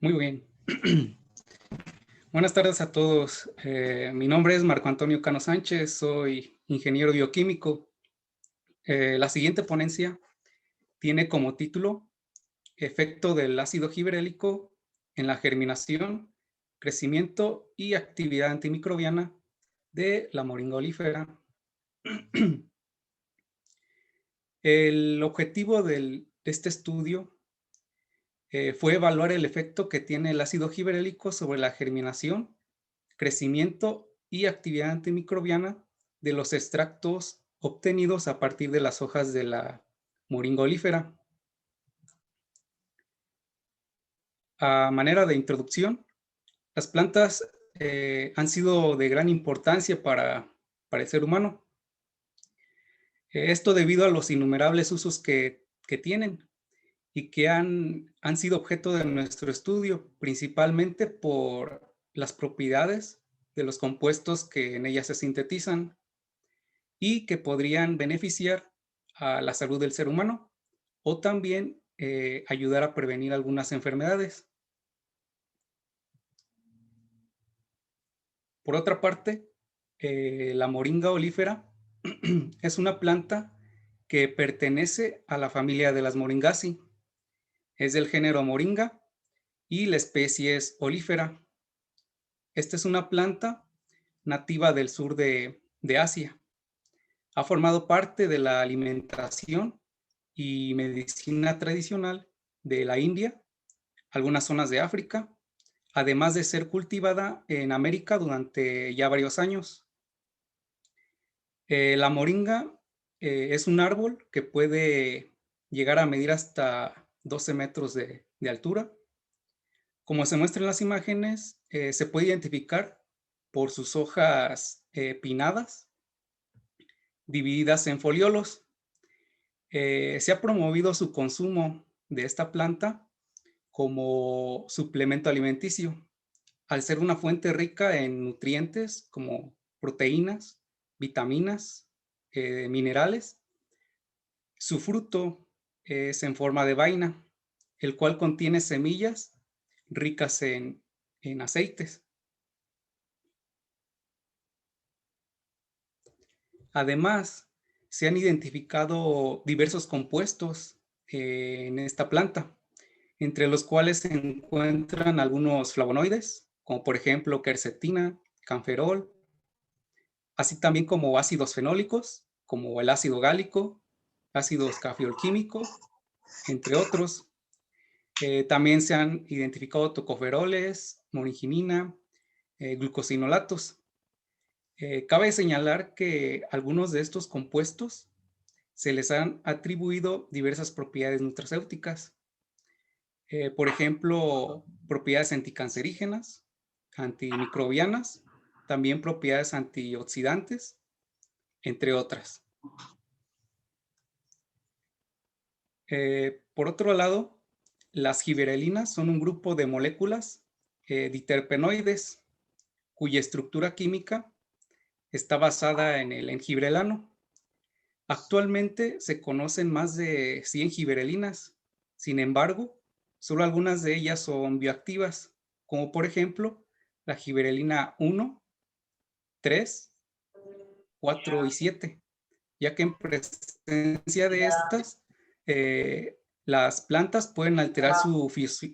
Muy bien. Buenas tardes a todos. Mi nombre es Marco Antonio Cano Sánchez, soy ingeniero bioquímico. La siguiente ponencia tiene como título Efecto del ácido gibberélico en la germinación, crecimiento y actividad antimicrobiana de la moringa olífera. El objetivo de este estudio fue evaluar el efecto que tiene el ácido gibberélico sobre la germinación, crecimiento y actividad antimicrobiana de los extractos obtenidos a partir de las hojas de la moringa olífera. A manera de introducción, las plantas han sido de gran importancia para el ser humano. Esto debido a los innumerables usos que tienen y que han sido objeto de nuestro estudio, principalmente por las propiedades de los compuestos que en ellas se sintetizan y que podrían beneficiar a la salud del ser humano o también ayudar a prevenir algunas enfermedades. Por otra parte, la moringa olífera es una planta que pertenece a la familia de las Moringaceae. Es del género Moringa y la especie es olífera. Esta es una planta nativa del sur de Asia. Ha formado parte de la alimentación y medicina tradicional de la India, algunas zonas de África, además de ser cultivada en América durante ya varios años. La moringa es un árbol que puede llegar a medir hasta 12 metros de altura. Como se muestra en las imágenes, se puede identificar por sus hojas pinnadas, divididas en foliolos. Se ha promovido su consumo de esta planta como suplemento alimenticio, al ser una fuente rica en nutrientes como proteínas, vitaminas, minerales. Su fruto es en forma de vaina, el cual contiene semillas ricas en aceites. Además, se han identificado diversos compuestos en esta planta, entre los cuales se encuentran algunos flavonoides, como por ejemplo quercetina, canferol, así también como ácidos fenólicos, como el ácido gálico, ácido cafiolquímico, entre otros. También se han identificado tocoferoles, moringinina, glucosinolatos. Cabe señalar que algunos de estos compuestos se les han atribuido diversas propiedades nutracéuticas. Por ejemplo, propiedades anticancerígenas, antimicrobianas, también propiedades antioxidantes, entre otras. Por otro lado, las gibberelinas son un grupo de moléculas diterpenoides cuya estructura química está basada en el engibrelano. Actualmente se conocen más de 100 gibberelinas. Sin embargo, solo algunas de ellas son bioactivas, como por ejemplo la gibberelina 1, 3, 4 y 7, ya que en presencia de estas, las plantas pueden alterar su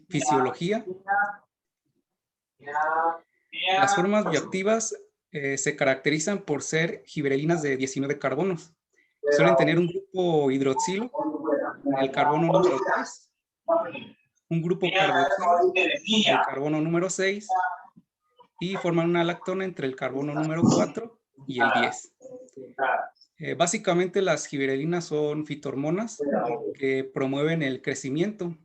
fisiología. Las formas bioactivas se caracterizan por ser gibberelinas de 19 carbonos. Suelen tener un grupo hidroxilo en el carbono número 3, un grupo carboxilo en el carbono número 6 y forman una lactona entre el carbono número 4 y el 10. Básicamente las gibberelinas son fitohormonas que promueven el crecimiento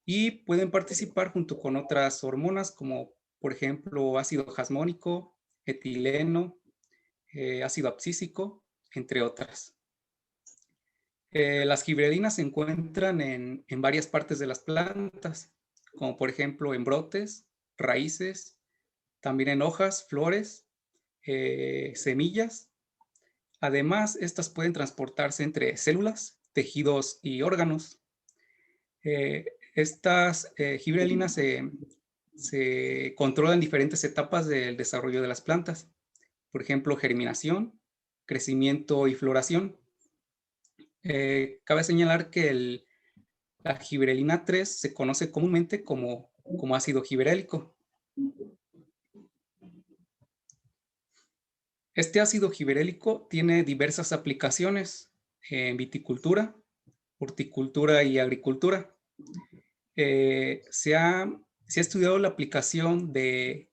y pueden participar junto con otras hormonas como por ejemplo ácido jasmónico, etileno, ácido abscísico, entre otras. Las gibberelinas se encuentran en varias partes de las plantas, como por ejemplo en brotes, raíces, también en hojas, flores, semillas. Además, estas pueden transportarse entre células, tejidos y órganos. Estas gibrelinas se controlan diferentes etapas del desarrollo de las plantas. Por ejemplo, germinación, crecimiento y floración. Cabe señalar que la giberelina 3 se conoce comúnmente como ácido giberélico. Este ácido giberélico tiene diversas aplicaciones en viticultura, horticultura y agricultura. Se ha estudiado la aplicación de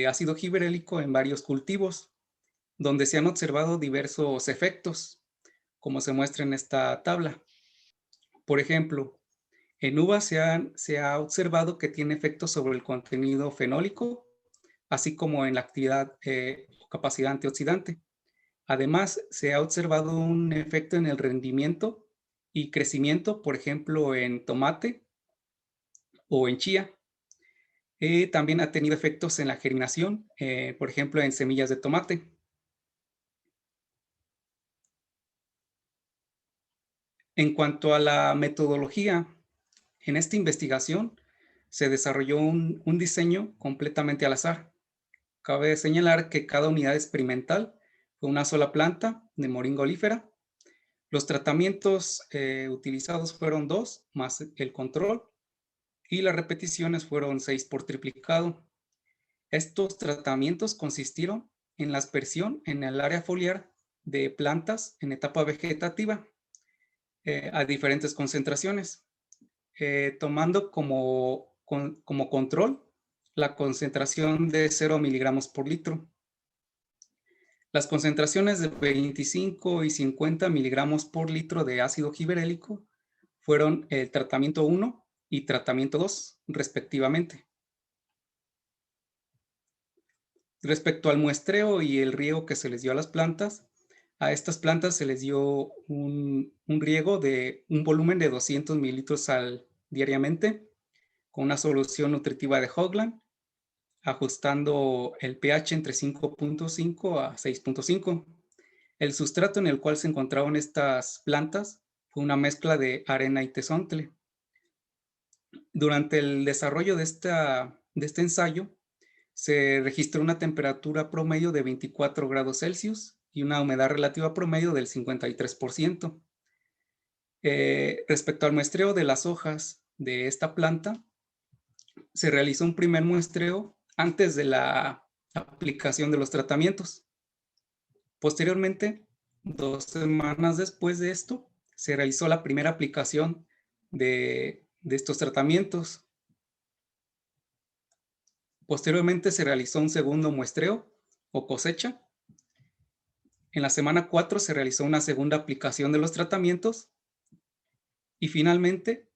ácido giberélico en varios cultivos, donde se han observado diversos efectos, como se muestra en esta tabla. Por ejemplo, en uvas se ha observado que tiene efectos sobre el contenido fenólico, así como en la actividad o capacidad antioxidante. Además, se ha observado un efecto en el rendimiento y crecimiento, por ejemplo, en tomate o en chía. También ha tenido efectos en la germinación, por ejemplo, en semillas de tomate. En cuanto a la metodología, en esta investigación se desarrolló un diseño completamente al azar. Cabe señalar que cada unidad experimental fue una sola planta de moringa olífera. Los tratamientos utilizados fueron 2 más el control y las repeticiones fueron 6 por triplicado. Estos tratamientos consistieron en la aspersión en el área foliar de plantas en etapa vegetativa a diferentes concentraciones, tomando como control la concentración de 0 miligramos por litro. Las concentraciones de 25 y 50 miligramos por litro de ácido giberélico fueron el tratamiento 1 y tratamiento 2, respectivamente. Respecto al muestreo y el riego que se les dio a las plantas, a estas plantas se les dio un riego de un volumen de 200 mililitros diariamente con una solución nutritiva de Hoagland, ajustando el pH entre 5.5 a 6.5. El sustrato en el cual se encontraban estas plantas fue una mezcla de arena y tezontle. Durante el desarrollo de este ensayo, se registró una temperatura promedio de 24 grados Celsius y una humedad relativa promedio del 53%. Respecto al muestreo de las hojas de esta planta, se realizó un primer muestreo antes de la aplicación de los tratamientos. Posteriormente, 2 semanas después de esto, se realizó la primera aplicación de estos tratamientos. Posteriormente se realizó un segundo muestreo o cosecha. En la semana 4 se realizó una segunda aplicación de los tratamientos y finalmente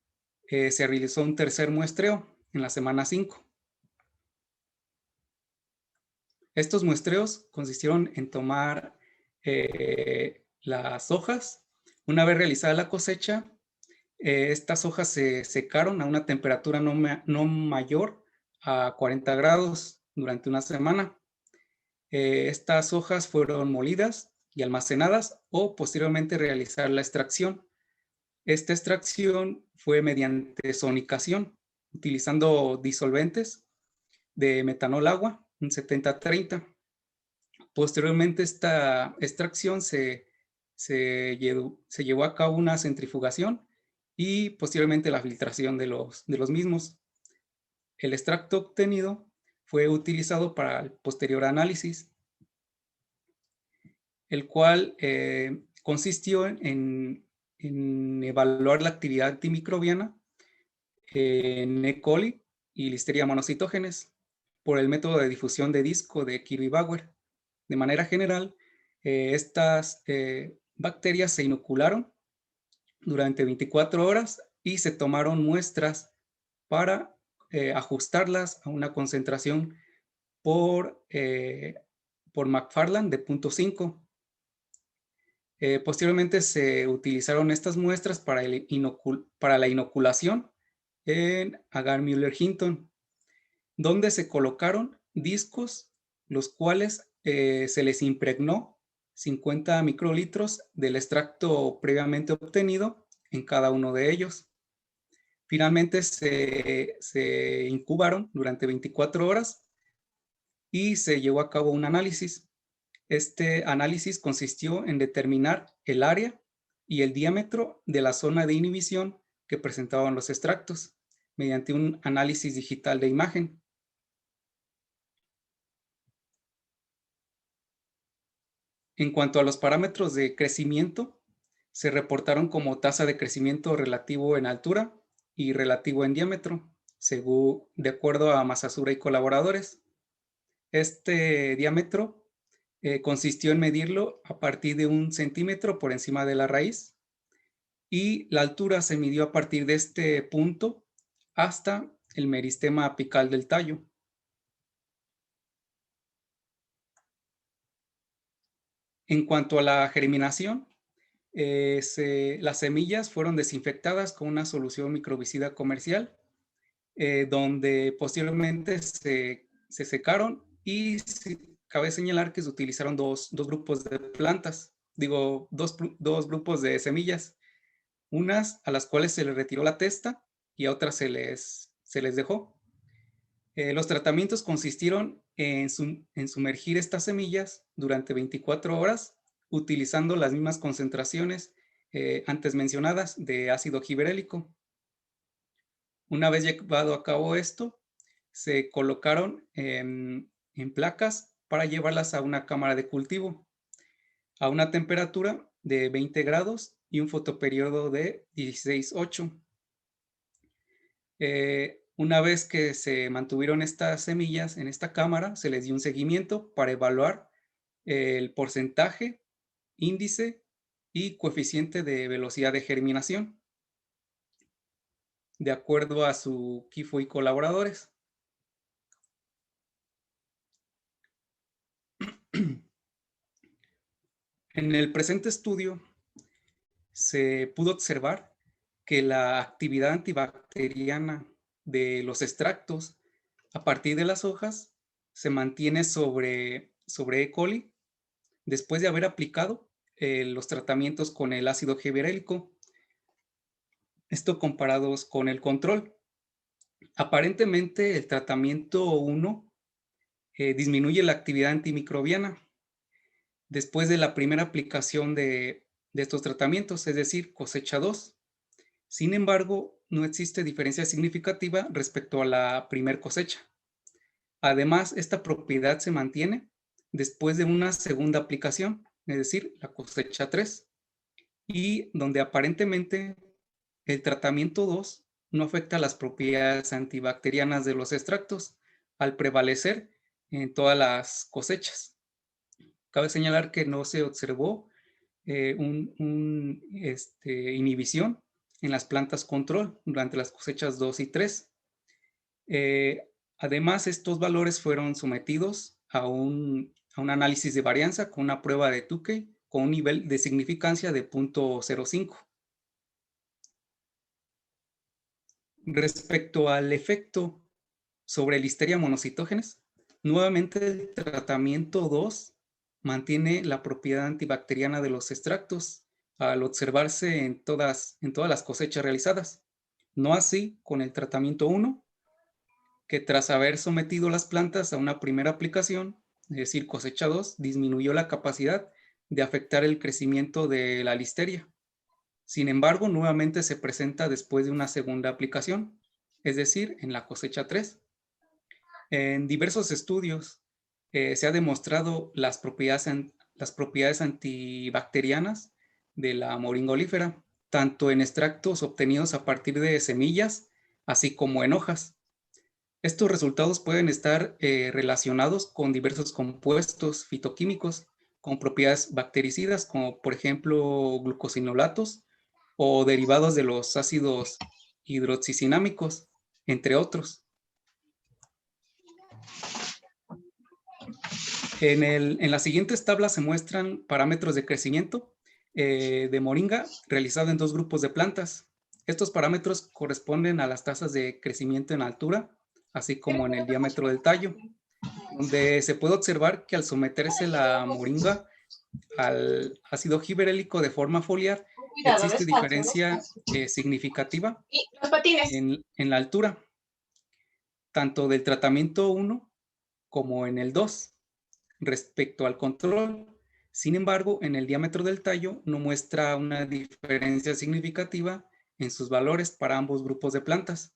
se realizó un tercer muestreo en la semana 5. Estos muestreos consistieron en tomar las hojas. Una vez realizada la cosecha, estas hojas se secaron a una temperatura no mayor a 40 grados durante una semana. Estas hojas fueron molidas y almacenadas o posteriormente realizar la extracción. Esta extracción fue mediante sonicación, utilizando disolventes de metanol agua, un 70-30. Posteriormente esta extracción se llevó a cabo una centrifugación y posteriormente la filtración de los mismos. El extracto obtenido fue utilizado para el posterior análisis, el cual consistió en evaluar la actividad antimicrobiana en E. coli y Listeria monocytogenes por el método de difusión de disco de Kirby-Bauer. De manera general, estas bacterias se inocularon durante 24 horas y se tomaron muestras para ajustarlas a una concentración por McFarland de 0.5. Posteriormente se utilizaron estas muestras para la inoculación en Agar Müller-Hinton, donde se colocaron discos, los cuales se les impregnó 50 microlitros del extracto previamente obtenido en cada uno de ellos. Finalmente se incubaron durante 24 horas y se llevó a cabo un análisis. Este análisis consistió en determinar el área y el diámetro de la zona de inhibición que presentaban los extractos mediante un análisis digital de imagen. En cuanto a los parámetros de crecimiento, se reportaron como tasa de crecimiento relativo en altura y relativo en diámetro, según de acuerdo a Masasura y colaboradores. Este diámetro consistió en medirlo a partir de 1 centímetro por encima de la raíz y la altura se midió a partir de este punto hasta el meristema apical del tallo. En cuanto a la germinación, las semillas fueron desinfectadas con una solución microbicida comercial, donde posteriormente se secaron y cabe señalar que se utilizaron dos grupos de plantas, dos grupos de semillas, unas a las cuales se les retiró la testa y a otras se les dejó. Los tratamientos consistieron en sumergir estas semillas durante 24 horas utilizando las mismas concentraciones antes mencionadas de ácido giberélico. Una vez llevado a cabo esto, se colocaron en placas para llevarlas a una cámara de cultivo a una temperatura de 20 grados y un fotoperiodo de 16:8. Una vez que se mantuvieron estas semillas en esta cámara, se les dio un seguimiento para evaluar el porcentaje, índice y coeficiente de velocidad de germinación, de acuerdo a su KIFO y colaboradores. En el presente estudio se pudo observar que la actividad antibacteriana de los extractos a partir de las hojas se mantiene sobre E. coli después de haber aplicado los tratamientos con el ácido giberélico. Esto comparados con el control. Aparentemente el tratamiento 1 disminuye la actividad antimicrobiana después de la primera aplicación de estos tratamientos, es decir, cosecha 2. Sin embargo, no existe diferencia significativa respecto a la primer cosecha. Además, esta propiedad se mantiene después de una segunda aplicación, es decir, la cosecha 3, y donde aparentemente el tratamiento 2 no afecta las propiedades antibacterianas de los extractos al prevalecer en todas las cosechas. Cabe señalar que no se observó inhibición en las plantas control durante las cosechas 2 y 3. Además, estos valores fueron sometidos a un análisis de varianza con una prueba de Tukey con un nivel de significancia de 0.05. Respecto al efecto sobre Listeria monocitógenes, nuevamente el tratamiento 2 mantiene la propiedad antibacteriana de los extractos al observarse en todas las cosechas realizadas. No así con el tratamiento 1, que tras haber sometido las plantas a una primera aplicación, es decir, cosecha 2, disminuyó la capacidad de afectar el crecimiento de la listeria. Sin embargo, nuevamente se presenta después de una segunda aplicación, es decir, en la cosecha 3. En diversos estudios se ha demostrado las propiedades antibacterianas de la moringa olífera, tanto en extractos obtenidos a partir de semillas, así como en hojas. Estos resultados pueden estar relacionados con diversos compuestos fitoquímicos con propiedades bactericidas, como por ejemplo glucosinolatos o derivados de los ácidos hidroxicinámicos, entre otros. En las siguientes tablas se muestran parámetros de crecimiento de moringa realizado en dos grupos de plantas. Estos parámetros corresponden a las tasas de crecimiento en altura, así como en el diámetro del tallo, donde se puede observar que al someterse la moringa al ácido giberélico de forma foliar, Cuidado, existe despacio, diferencia despacio. significativa Y los patines. en la altura, tanto del tratamiento 1 como en el 2, respecto al control. Sin embargo, en el diámetro del tallo no muestra una diferencia significativa en sus valores para ambos grupos de plantas.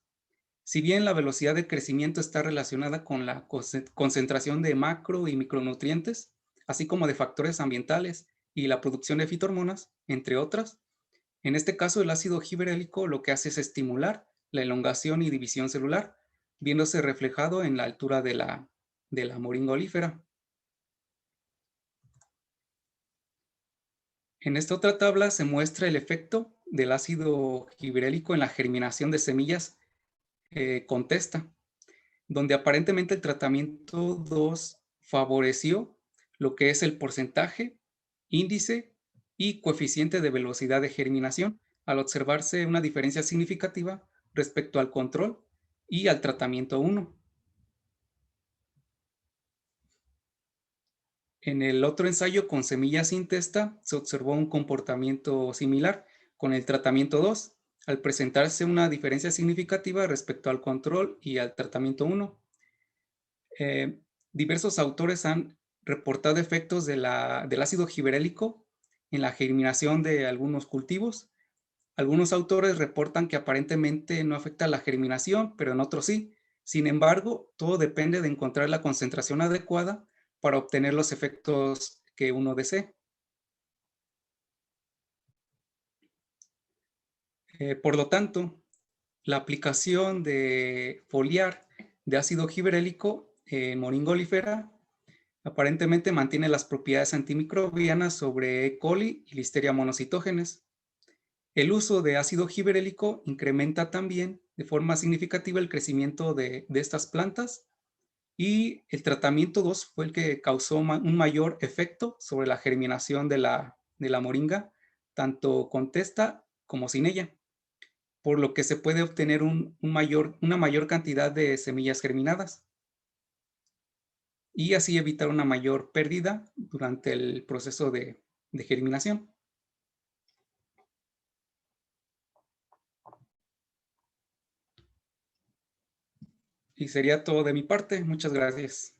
Si bien la velocidad de crecimiento está relacionada con la concentración de macro y micronutrientes, así como de factores ambientales y la producción de fitohormonas, entre otras, en este caso el ácido giberélico lo que hace es estimular la elongación y división celular, viéndose reflejado en la altura de la moringa olífera. En esta otra tabla se muestra el efecto del ácido giberélico en la germinación de semillas con testa, donde aparentemente el tratamiento 2 favoreció lo que es el porcentaje, índice y coeficiente de velocidad de germinación, al observarse una diferencia significativa respecto al control y al tratamiento 1. En el otro ensayo con semillas sin testa se observó un comportamiento similar con el tratamiento 2, al presentarse una diferencia significativa respecto al control y al tratamiento 1. Diversos autores han reportado efectos del ácido giberélico en la germinación de algunos cultivos. Algunos autores reportan que aparentemente no afecta la germinación, pero en otros sí. Sin embargo, todo depende de encontrar la concentración adecuada para obtener los efectos que uno desee. Por lo tanto, la aplicación de foliar de ácido giberélico en moringa olífera aparentemente mantiene las propiedades antimicrobianas sobre E. coli y Listeria monocytogenes. El uso de ácido giberélico incrementa también de forma significativa el crecimiento de estas plantas, y el tratamiento 2 fue el que causó un mayor efecto sobre la germinación de la moringa, tanto con testa como sin ella, por lo que se puede obtener una mayor cantidad de semillas germinadas y así evitar una mayor pérdida durante el proceso de germinación. Y sería todo de mi parte. Muchas gracias.